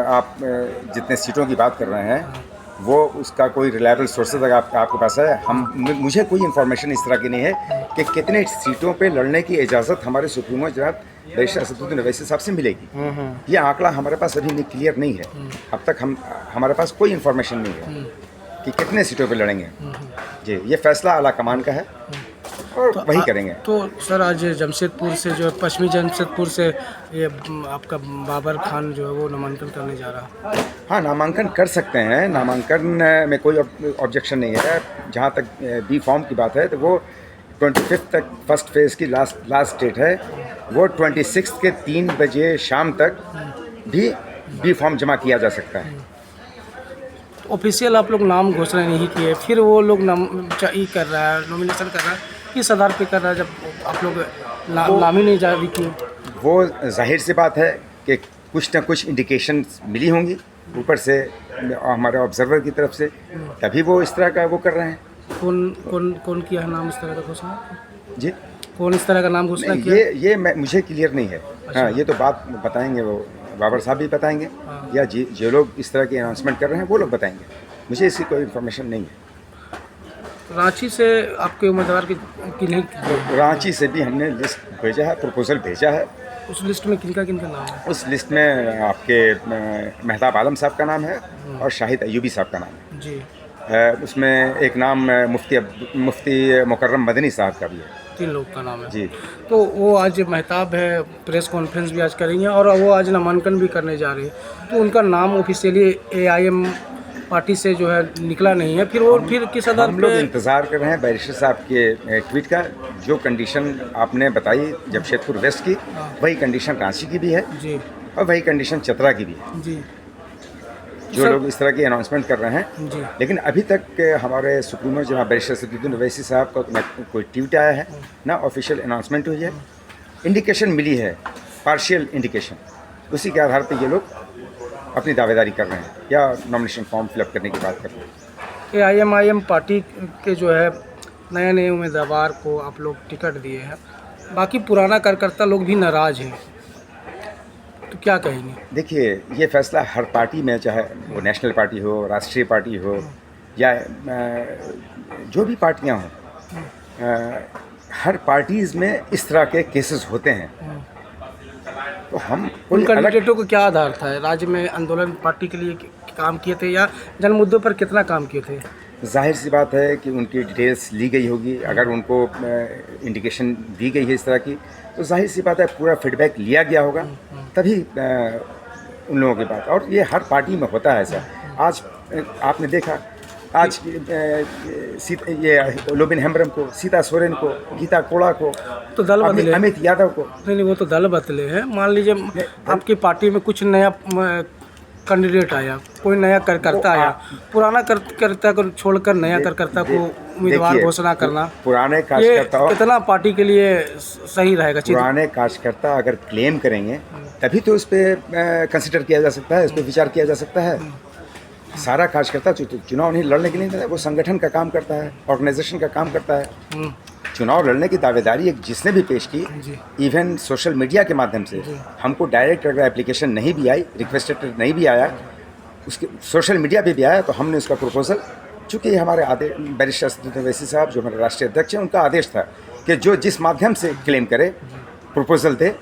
आप जितने सीटों की बात कर रहे हैं वो उसका कोई रिलायबल सोर्सेज अगर आपके पास है, मुझे कोई इन्फॉर्मेशन इस तरह की नहीं है कि कितने सीटों पे लड़ने की इजाज़त हमारे सुप्रीमो जनाब बैरिस्टर असदुद्दीन ओवैसी साहब से मिलेगी। ये आंकड़ा हमारे पास अभी क्लियर नहीं है। अब तक हमारे पास कोई इन्फॉर्मेशन नहीं है कि कितने सीटों पे लड़ेंगे। जी, ये फैसला आला कमान का है और वही करेंगे। तो सर आज जमशेदपुर से जो है, पश्चिमी जमशेदपुर से ये आपका बाबर खान जो है वो नामांकन करने जा रहा है। हाँ, नामांकन कर सकते हैं। नामांकन में कोई ऑब्जेक्शन नहीं है। जहाँ तक बी फॉर्म की बात है तो वो 25 तक फर्स्ट फेज़ की लास्ट डेट है। वो 26 के 3 बजे शाम तक भी बी फॉर्म जमा किया जा सकता है। ऑफिशियल आप लोग नाम घोषणा नहीं किए, फिर वो लोग कर रहा है, नॉमिनेशन कर रहा है, किस आधार पे कर रहा है जब आप लोग नाम ही नहीं जारी किए? वो जाहिर सी बात है कि कुछ ना कुछ इंडिकेशन मिली होंगी ऊपर से हमारे ऑब्जर्वर की तरफ से, तभी वो इस तरह का वो कर रहे हैं। कौन किया है नाम इस तरह का घोषणा? जी, कौन इस तरह का नाम घोषणा किया? ये मुझे क्लियर नहीं है। अच्छा। हाँ, ये तो बात बताएंगे वो बाबर साहब भी बताएंगे। हाँ। या जो लोग इस तरह की अनाउंसमेंट कर रहे हैं वो लोग बताएंगे। मुझे इसकी कोई इन्फॉर्मेशन नहीं है। रांची से आपके उम्मीदवार की नहीं? रांची से भी हमने लिस्ट भेजा है, प्रपोजल भेजा है। उस लिस्ट में किनका नाम है? उस लिस्ट में आपके मेहताब आलम साहब का नाम है और शाहिद अयूबी साहब का नाम है। जी। उसमें एक नाम मुफ्ती मुकर्रम मदनी साहब का भी है। 3 लोग का नाम है जी। तो वो आज मेहताब है, प्रेस कॉन्फ्रेंस भी आज करेंगे और वो आज नामांकन भी करने जा रहे हैं, तो उनका नाम ऑफिशियली AIM पार्टी से जो है निकला नहीं है। फिर किस आधार पे? हम लोग इंतज़ार कर रहे हैं बैरिस्टर साहब के ट्वीट का। जो कंडीशन आपने बताई जमशेदपुर वेस्ट की, वही कंडीशन रांची की भी है जी, और वही कंडीशन चतरा की भी है। जी। जो लोग इस तरह की अनाउंसमेंट कर रहे हैं, जी। लेकिन अभी तक हमारे सुप्रीमो जनाब बैरिस्टर असदुद्दीन ओवैसी साहब का कोई ट्वीट आया है ना ऑफिशियल अनाउंसमेंट हुई है। इंडिकेशन मिली है, पार्शियल इंडिकेशन, उसी के आधार पर ये लोग अपनी दावेदारी कर रहे हैं या नॉमिनेशन फॉर्म फिलअप करने की बात कर रहे हैं। AIM पार्टी के जो है नए उम्मीदवार को आप लोग टिकट दिए हैं, बाकी पुराना कार्यकर्ता लोग भी नाराज़ हैं, तो क्या कहेंगे? देखिए, ये फैसला हर पार्टी में, चाहे वो नेशनल पार्टी हो, राष्ट्रीय पार्टी हो या जो भी पार्टियां हों, हर पार्टीज़ में इस तरह के केसेस होते हैं। तो हम उन कैंडिडेटों को क्या आधार था? राज्य में आंदोलन पार्टी के लिए काम किए थे या जन मुद्दों पर कितना काम किए थे? जाहिर सी बात है कि उनकी डिटेल्स ली गई होगी। अगर उनको इंडिकेशन दी गई है इस तरह की, तो जाहिर सी बात है पूरा फीडबैक लिया गया होगा, तभी उन लोगों की बात। और ये हर पार्टी में होता है ऐसा। आज आपने देखा, आज ये लोबिन हेम्ब्रम को, सीता सोरेन को, गीता कोड़ा को, तो दल बदले, अमित यादव को। नहीं, वो तो दल बदले हैं। मान लीजिए आपकी पार्टी में कुछ नया कैंडिडेट आया, कोई नया कार्यकर्ता आया, पुराना कार्यकर्ता को छोड़कर नया कार्यकर्ता को उम्मीदवार घोषणा करना, पुराने कार्यकर्ता कितना पार्टी के लिए सही रहेगा? पुराने कार्यकर्ता अगर क्लेम करेंगे तभी तो उस पर कंसिडर किया जा सकता है, उस पर विचार किया जा सकता है। सारा कार्यकर्ता चुनाव नहीं लड़ने के लिए, वो संगठन का काम करता है, ऑर्गेनाइजेशन का काम करता है। चुनाव लड़ने की दावेदारी एक जिसने भी पेश की, इवन सोशल मीडिया के माध्यम से, हमको डायरेक्ट अगर एप्लीकेशन नहीं भी आई, रिक्वेस्टेड नहीं भी आया, उसके सोशल मीडिया पे भी आया, तो हमने उसका प्रपोजल, चूँकि हमारे आदेश बैरिस्टर असदुद्दीन ओवैसी साहब जो हमारे राष्ट्रीय अध्यक्ष हैं, उनका आदेश था कि जो जिस माध्यम से क्लेम करे, प्रपोजल दे,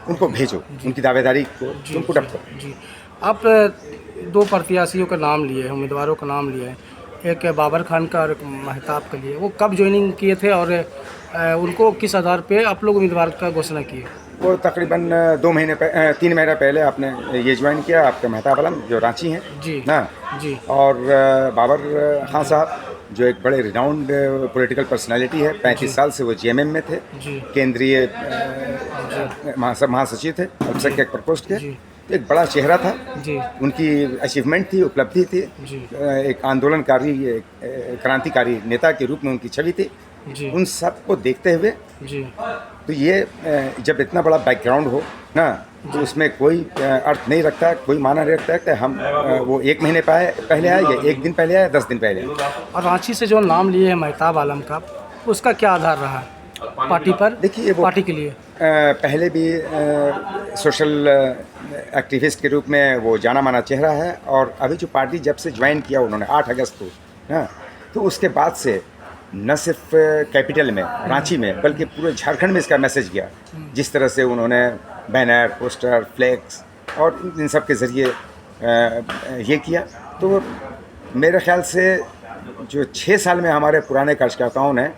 उनको भेजो, उनकी दावेदारी को तुम पुट अप करो। जी, आप 2 प्रत्याशियों का नाम लिए हैं, उम्मीदवारों का नाम लिए हैं, एक बाबर खान का और एक मेहताब के लिए। वो कब ज्वाइनिंग किए थे और उनको किस आधार पे आप लोग उम्मीदवार का घोषणा किए? वो तकरीबन 3 महीने पहले आपने ये ज्वाइन किया, आपके मेहताब आलम जो रांची हैं जी ना जी, और बाबर खान साहब जो एक बड़े रिनाउंड पॉलिटिकल पर्सनालिटी है। 35 साल से वो GMM में थे, केंद्रीय महासचिव थे अल्पसंख्यक प्रकोष्ठ के। तो एक बड़ा चेहरा था जी, उनकी अचीवमेंट थी, उपलब्धि थी जी, एक आंदोलनकारी, क्रांतिकारी नेता के रूप में उनकी छवि थी जी। उन सब को देखते हुए जी, तो ये जब इतना बड़ा बैकग्राउंड हो ना, तो उसमें कोई अर्थ नहीं रखता, कोई माना नहीं रखता कि हम वो 1 महीने पहले आए या 1 दिन पहले आए, 10 दिन पहले आए। और रांची से जो नाम लिए हैं मेहताब आलम का, उसका क्या आधार रहा? पार्टी पर, देखिए वो पार्टी के लिए? पहले भी सोशल एक्टिविस्ट के रूप में वो जाना माना चेहरा है, और अभी जो पार्टी जब से ज्वाइन किया उन्होंने 8 अगस्त को, हाँ, तो उसके बाद से न सिर्फ कैपिटल में रांची में बल्कि पूरे झारखंड में इसका मैसेज गया। जिस तरह से उन्होंने बैनर, पोस्टर, फ्लैक्स और इन सब के ज़रिए ये किया, तो मेरे ख्याल से जो 6 साल में हमारे पुराने कार्यकर्ताओं ने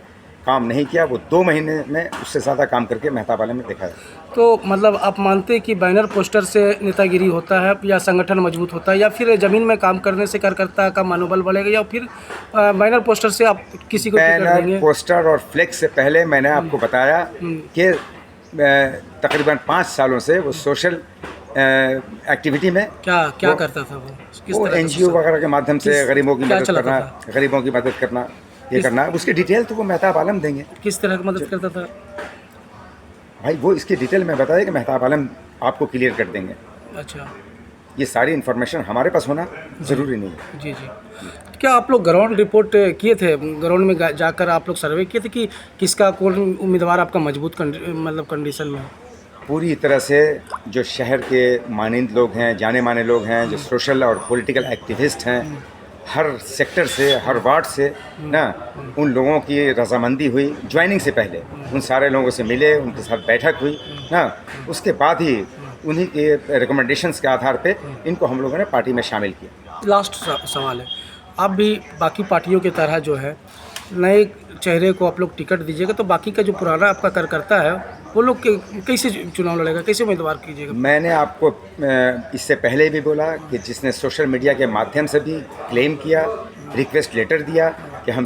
काम नहीं किया, वो 2 महीने में उससे ज़्यादा काम करके मेहताब आलम में दिखाया। तो मतलब आप मानते हैं कि बैनर पोस्टर से नेतागिरी होता है या संगठन मजबूत होता है, या फिर ज़मीन में काम करने से कार्यकर्ता का मनोबल बढ़ेगा, या फिर बैनर पोस्टर से आप किसी को टिकट बैनर, देंगे? पोस्टर और फ्लेक्स से पहले मैंने आपको बताया कि तकरीबन 5 सालों से वो सोशल एक्टिविटी में क्या करता था वो? किस वो तरह का एनजीओ सोशल- वगैरह के माध्यम से किस- गरीबों की क्या मदद चलाता करना, था? गरीबों की मदद करना, ये करना, उसकी डिटेल तो वो मेहताब आलम देंगे। किस तरह की मदद करता था? भाई वो इसकी डिटेल में बताया कि मेहताब आलम आपको क्लियर कर देंगे। अच्छा, ये सारी इन्फॉर्मेशन हमारे पास होना ज़रूरी नहीं है। जी जी। क्या आप लोग ग्राउंड रिपोर्ट किए थे, ग्राउंड में जाकर आप लोग सर्वे किए थे कि किसका कौन उम्मीदवार आपका मजबूत मतलब कंडीशन में? पूरी तरह से जो शहर के मानिंद लोग हैं, जाने माने लोग हैं, जो सोशल और पॉलिटिकल एक्टिविस्ट हैं, हर सेक्टर से, हर वार्ड से ना, उन लोगों की रजामंदी हुई ज्वाइनिंग से पहले। उन सारे लोगों से मिले, उनके साथ बैठक हुई ना, उसके बाद ही उन्हीं के रिकमेंडेशंस के आधार पे इनको हम लोगों ने पार्टी में शामिल किया। लास्ट सवाल है, आप भी बाकी पार्टियों की तरह जो है नए चेहरे को आप लोग टिकट दीजिएगा, तो बाकी का जो पुराना आपका कार्यकर्ता है वो लोग कैसे चुनाव लड़ेगा, कैसे उम्मीदवार कीजिएगा? मैंने आपको इससे पहले भी बोला कि जिसने सोशल मीडिया के माध्यम से भी क्लेम किया, रिक्वेस्ट लेटर दिया कि हम